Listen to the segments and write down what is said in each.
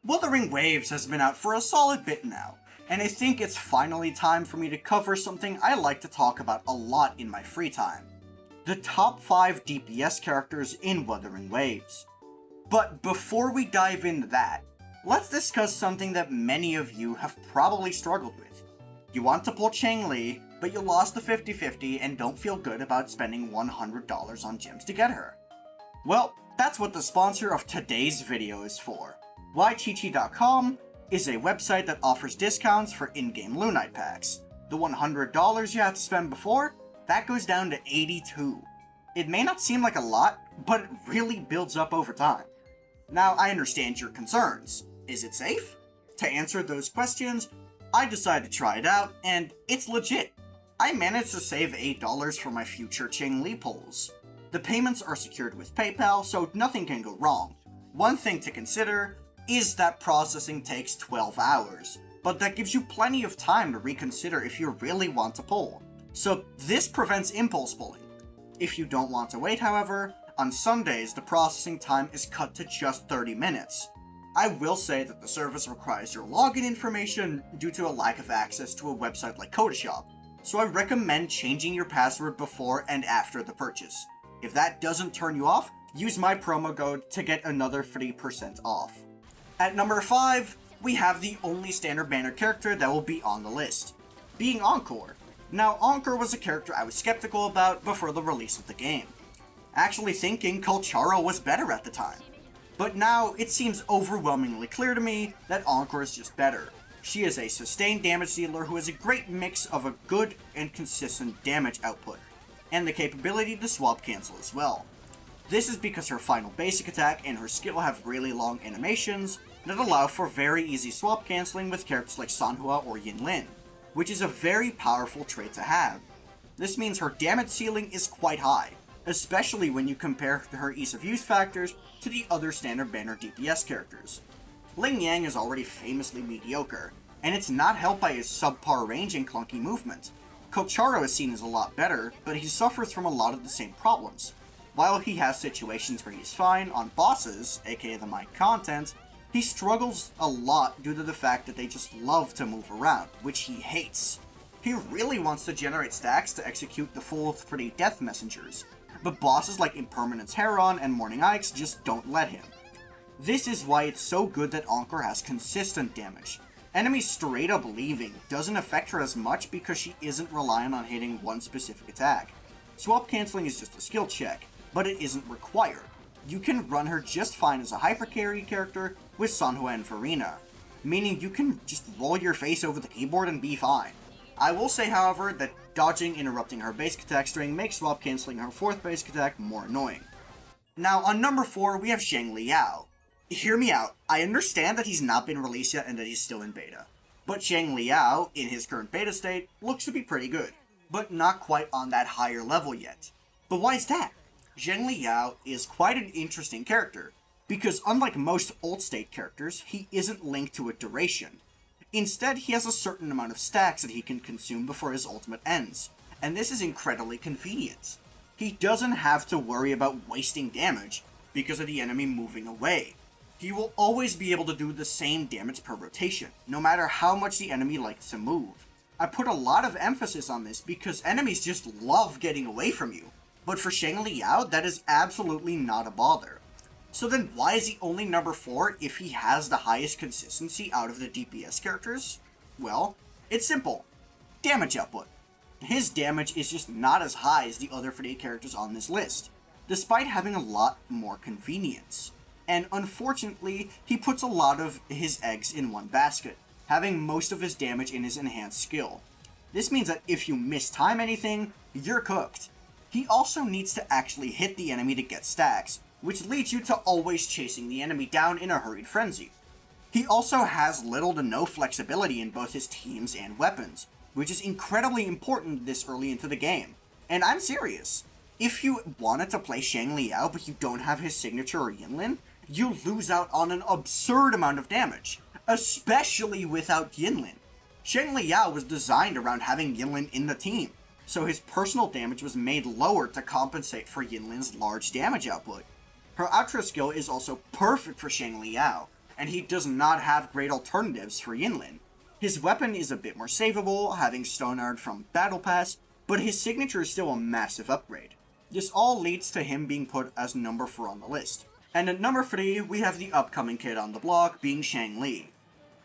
Wuthering Waves has been out for a solid bit now, and I think it's finally time for me to cover something I like to talk about a lot in my free time. The top 5 DPS characters in Wuthering Waves. But before we dive into that, let's discuss something that many of you have probably struggled with. You want to pull Changli, but you lost the 50-50 and don't feel good about spending $100 on gems to get her. Well, that's what the sponsor of today's video is for. YChichi.com is a website that offers discounts for in-game Lunite packs. The $100 you had to spend before, that goes down to 82. It may not seem like a lot, but it really builds up over time. Now, I understand your concerns. Is it safe? To answer those questions, I decided to try it out, and it's legit. I managed to save $8 for my future Changli pulls. The payments are secured with PayPal, so nothing can go wrong. One thing to consider is that processing takes 12 hours, but that gives you plenty of time to reconsider if you really want to pull. So this prevents impulse pulling. If you don't want to wait, however, on Sundays the processing time is cut to just 30 minutes. I will say that the service requires your login information due to a lack of access to a website like Kodashop, so I recommend changing your password before and after the purchase. If that doesn't turn you off, use my promo code to get another 3% off. At number 5, we have the only standard banner character that will be on the list, being Encore. Now, Encore was a character I was skeptical about before the release of the game, actually thinking Kulcharo was better at the time. But now, it seems overwhelmingly clear to me that Encore is just better. She is a sustained damage dealer who has a great mix of a good and consistent damage output, and the capability to swap cancel as well. This is because her final basic attack and her skill have really long animations that allow for very easy swap cancelling with characters like Sanhua or Yinlin, which is a very powerful trait to have. This means her damage ceiling is quite high, especially when you compare her ease of use factors to the other standard banner DPS characters. Ling Yang is already famously mediocre, and it's not helped by his subpar range and clunky movement. Kulcharo is seen as a lot better, but he suffers from a lot of the same problems. While he has situations where he's fine, on bosses, aka the mic content, he struggles a lot due to the fact that they just love to move around, which he hates. He really wants to generate stacks to execute the full 3 death messengers, but bosses like Impermanence Heron and Morning Ikes just don't let him. This is why it's so good that Encore has consistent damage. Enemies straight up leaving doesn't affect her as much because she isn't reliant on hitting one specific attack. Swap cancelling is just a skill check, but it isn't required. You can run her just fine as a hyper carry character with Sanhua and Farina, meaning you can just roll your face over the keyboard and be fine. I will say, however, that dodging interrupting her basic attack string makes swap cancelling her 4th basic attack more annoying. Now, on number 4, we have Jinhsi Yao. Hear me out, I understand that he's not been released yet and that he's still in beta, but Jinhsi Yao, in his current beta state, looks to be pretty good, but not quite on that higher level yet. But why is that? Jinhsi Yao is quite an interesting character, because unlike most ult state characters, he isn't linked to a duration. Instead, he has a certain amount of stacks that he can consume before his ultimate ends, and this is incredibly convenient. He doesn't have to worry about wasting damage because of the enemy moving away. He will always be able to do the same damage per rotation, no matter how much the enemy likes to move. I put a lot of emphasis on this because enemies just love getting away from you, but for Jinhsi Yao, that is absolutely not a bother. So then why is he only number 4 if he has the highest consistency out of the DPS characters? Well, it's simple. Damage output. His damage is just not as high as the other 3 characters on this list, despite having a lot more convenience. And unfortunately, he puts a lot of his eggs in one basket, having most of his damage in his enhanced skill. This means that if you mistime anything, you're cooked. He also needs to actually hit the enemy to get stacks, which leads you to always chasing the enemy down in a hurried frenzy. He also has little to no flexibility in both his teams and weapons, which is incredibly important this early into the game. And I'm serious. If you wanted to play Jinhsi Yao but you don't have his signature or Yinlin, you lose out on an absurd amount of damage, especially without Yinlin. Jinhsi Yao was designed around having Yinlin in the team, so his personal damage was made lower to compensate for Yinlin's large damage output. Her Ultra skill is also perfect for Jinhsi Yao, and he does not have great alternatives for Yinlin. His weapon is a bit more savable, having Stonard from Battle Pass, but his signature is still a massive upgrade. This all leads to him being put as number 4 on the list. And at number 3, we have the upcoming kid on the block, being Changli.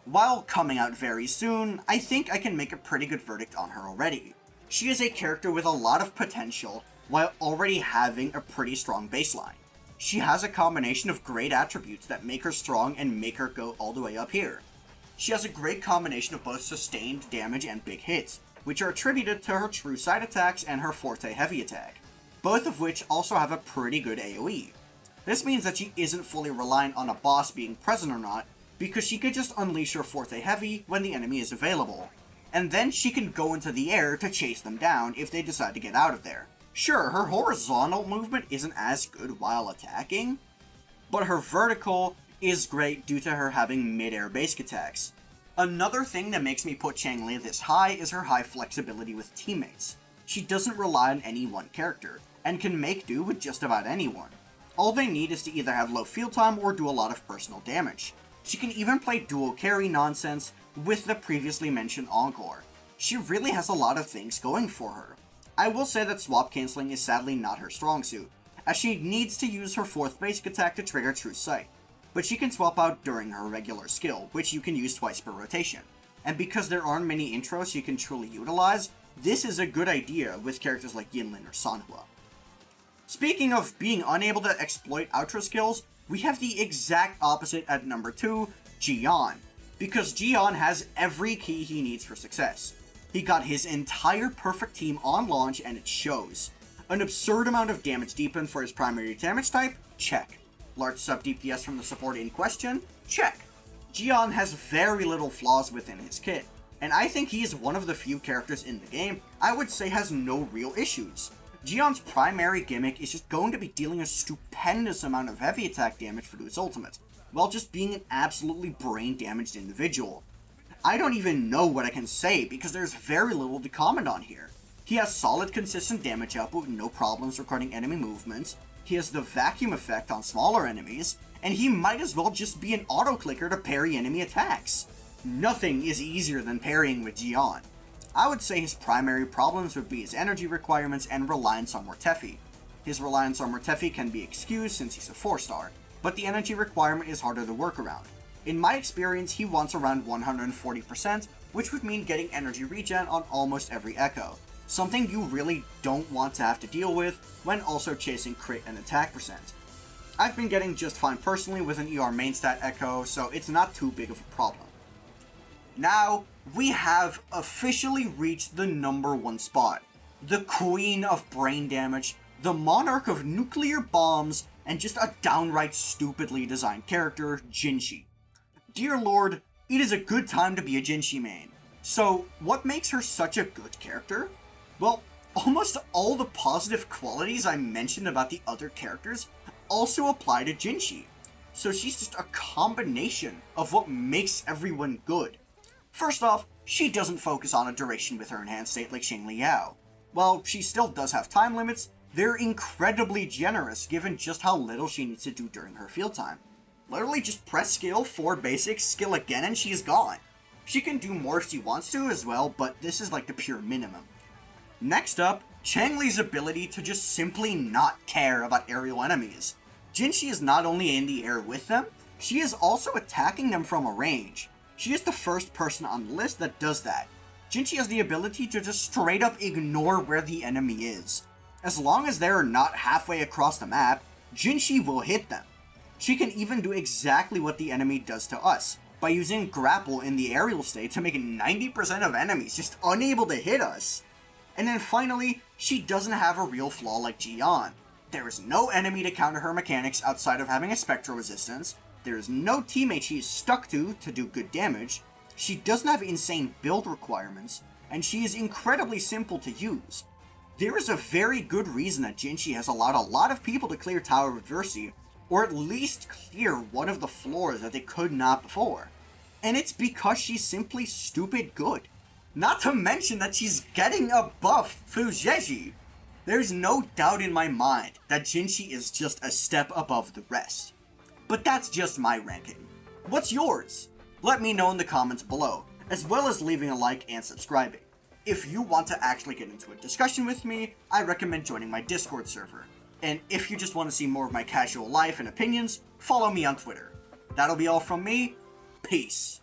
While coming out very soon, I think I can make a pretty good verdict on her already. She is a character with a lot of potential, while already having a pretty strong baseline. She has a combination of great attributes that make her strong and make her go all the way up here. She has a great combination of both sustained damage and big hits, which are attributed to her true side attacks and her forte heavy attack, both of which also have a pretty good AoE. This means that she isn't fully reliant on a boss being present or not, because she could just unleash her forte heavy when the enemy is available, and then she can go into the air to chase them down if they decide to get out of there. Sure, her horizontal movement isn't as good while attacking, but her vertical is great due to her having mid-air basic attacks. Another thing that makes me put Changli this high is her high flexibility with teammates. She doesn't rely on any one character, and can make do with just about anyone. All they need is to either have low field time or do a lot of personal damage. She can even play dual carry nonsense with the previously mentioned Encore. She really has a lot of things going for her. I will say that swap cancelling is sadly not her strong suit, as she needs to use her 4th basic attack to trigger True Sight, but she can swap out during her regular skill, which you can use twice per rotation. And because there aren't many intros you can truly utilize, this is a good idea with characters like Yinlin or Sanhua. Speaking of being unable to exploit outro skills, we have the exact opposite at number 2, Jiyan, because Jiyan has every key he needs for success. He got his entire perfect team on launch and it shows. An absurd amount of damage deepen for his primary damage type? Check. Large sub DPS from the support in question? Check. Jiyan has very little flaws within his kit, and I think he is one of the few characters in the game I would say has no real issues. Jiyan's primary gimmick is just going to be dealing a stupendous amount of heavy attack damage for his ultimate, while just being an absolutely brain damaged individual. I don't even know what I can say because there's very little to comment on here. He has solid consistent damage output with no problems recording enemy movements, he has the vacuum effect on smaller enemies, and he might as well just be an auto-clicker to parry enemy attacks. Nothing is easier than parrying with Jiyan. I would say his primary problems would be his energy requirements and reliance on Mortefi. His reliance on Mortefi can be excused since he's a 4-star, but the energy requirement is harder to work around. In my experience, he wants around 140%, which would mean getting energy regen on almost every echo, something you really don't want to have to deal with when also chasing crit and attack percent. I've been getting just fine personally with an ER main stat echo, so it's not too big of a problem. Now, we have officially reached the number 1 spot. The queen of brain damage, the monarch of nuclear bombs, and just a downright stupidly designed character, Jinhsi. Dear lord, it is a good time to be a Jinhsi main. So, what makes her such a good character? Well, almost all the positive qualities I mentioned about the other characters also apply to Jinhsi. So she's just a combination of what makes everyone good. First off, she doesn't focus on a duration with her enhanced state like Jinhsi Yao. While she still does have time limits, they're incredibly generous given just how little she needs to do during her field time. Literally just press skill, 4 basics, skill again, and she's gone. She can do more if she wants to as well, but this is like the pure minimum. Next up, Changli's ability to just simply not care about aerial enemies. Jinhsi is not only in the air with them, she is also attacking them from a range. She is the first person on the list that does that. Jinhsi has the ability to just straight up ignore where the enemy is. As long as they're not halfway across the map, Jinhsi will hit them. She can even do exactly what the enemy does to us, by using grapple in the aerial state to make 90% of enemies just unable to hit us. And then finally, she doesn't have a real flaw like Jiyan. There is no enemy to counter her mechanics outside of having a spectral resistance, there is no teammate she is stuck to do good damage, she doesn't have insane build requirements, and she is incredibly simple to use. There is a very good reason that Jinhsi has allowed a lot of people to clear Tower of Adversity, or at least clear one of the floors that they could not before. And it's because she's simply stupid good. Not to mention that she's getting a buff through Zheji. There's no doubt in my mind that Jinhsi is just a step above the rest. But that's just my ranking. What's yours? Let me know in the comments below, as well as leaving a like and subscribing. If you want to actually get into a discussion with me, I recommend joining my Discord server. And if you just want to see more of my casual life and opinions, follow me on Twitter. That'll be all from me. Peace.